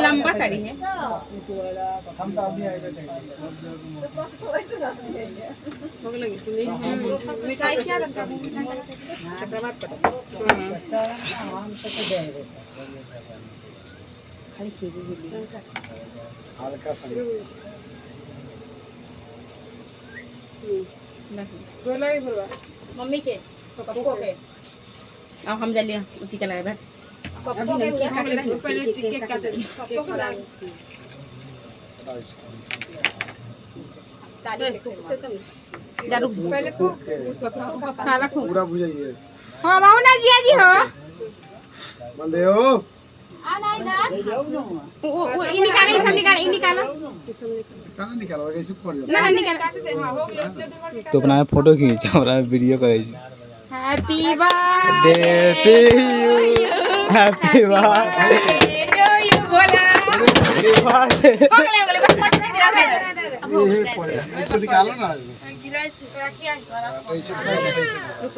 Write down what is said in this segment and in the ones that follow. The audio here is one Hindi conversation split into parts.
लंबा साड़ी है। मिठाई क्या रखा है? हल्का सा मम्मी के पप्पू के अब हम जल्दी उसी का लगा बैठ पप्पू के पहले केक काटे पप्पू को दारू पहले सारा पूरा बुझाइए हां बाबू ना जिया जी हो बंदे हो आ नहीं ना वो इन निकाले सब निकाले इन निकालो कहां निकालो कैसे पड़ जाता ना निकाल हां हो गया तो अपना फोटो खींच हमरा वीडियो करे छी happy birthday to you happy birthday to you बोला हैप्पी बर्थडे बोले बोले बस ये पड़ जाता इसको निकालो ना गिराई रखिया ऐसे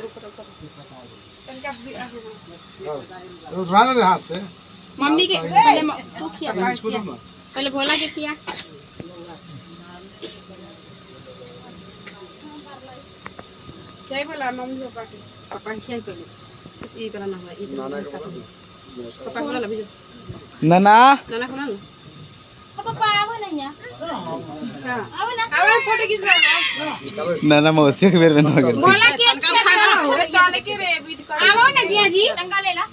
रुक तनका राना रे हाथ से मम्मी के पहले तू किया इसको दो ना पहले भोला के किया क्या बोला मम्मी पापा के पापा के खेल पहले ई वाला ना हुआ ई नाना को बोलो पापा बोला भेजो नाना नाना को ना पापा आओ ना यहाँ हां आओ फोटो खींचवा नाना मौसी के बेर में हो गेल भोला के खाना हो डाले के रे बीट कर आओ ना दिया जी टंगा ले ला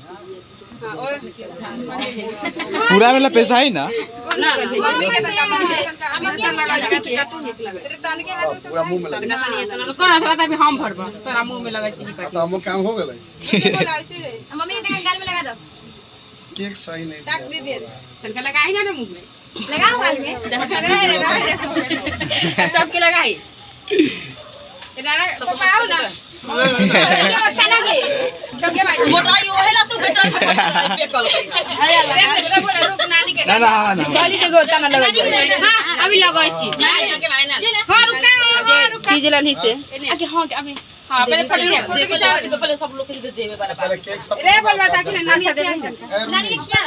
पूरा वाला पैसा है ना मम्मी के तनका लगा छी के तेरे तान के पूरा मुंह में लगा कौन थोड़ा तभी हम भरबा तोरा मुंह में लगा छी तो हम काम हो गेलै मम्मी के गाल में लगा दो केक सही नहीं टाक दे दे तनका लगाई ना मुंह में लगाओ गाल में सबके लगाई पापा आओ ना खाना के क्योंकि भाई मोटाई ओहेला तू बेचारा पे कल बोला रुक नानी के ना ना ना गाड़ी के गोता ना लगा हां अभी लगाई छी के भाई ना हां रुका चीज लली से आगे हां अभी हां पहले फोटो खींचा तो पहले सब लोग के देवे वाला पहले केक सब रे बोलवा ताकि नानी से दे नानी क्या